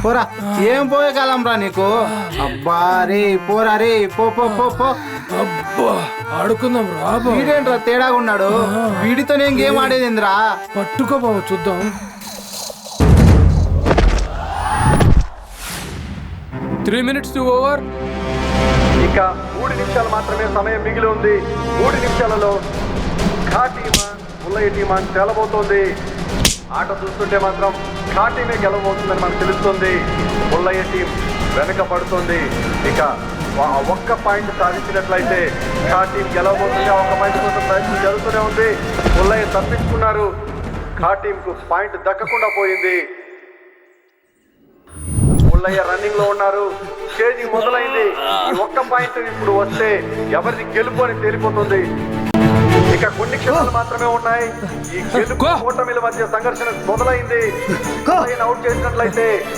పోరా. ఏం పోయే కాలం రా నీకు. అబ్బా రే పోరా రే, పో పో పో పో. అబ్బా ఆడుకుందాం రా బావ. వీడేంట్రా తేడాగా ఉన్నాడు. వీడితో నేను గేమ్ ఆడేదింద్రా. పట్టుకో బావ చూద్దాం. 3 minutes to over. ఇక 3 నిమిషాలు మాత్రమే సమయం మిగిలి ఉంది. 3 నిమిషాలలో ఖా టీమా పుల్లయ్య టీమా అని తేలబోతోంది. ఆట చూస్తుంటే మాత్రం ఖా టీమే గెలవబోతుందని మనకు తెలుస్తుంది. పుల్లయ్య టీం వెనక పడుతుంది. ఇక ఒక్క పాయింట్ సాధించినట్లయితే ఖా టీం గెలవబోతుంది. ఒక్క పాయింట్ కోసం ప్రయత్నం జరుగుతూనే ఉంది. పుల్లయ్య తప్పించుకున్నారు. ఖా టీంకు పాయింట్ దక్కకుండా పోయింది. పుల్లయ్య రన్నింగ్ లో ఉన్నారు. చేజింగ్ మొదలైంది. ఈ ఒక్క పాయింట్ ఇప్పుడు వస్తే ఎవరిది గెలుపు అని తేలిపోతుంది. ఇక కొన్ని క్షణాలు మాత్రమే ఉన్నాయి. ఈ గెలుపు ఓటమిల మధ్య సంఘర్షణ మొదలైంది. పుల్లయ్యను అవుట్ చేసినట్లయితే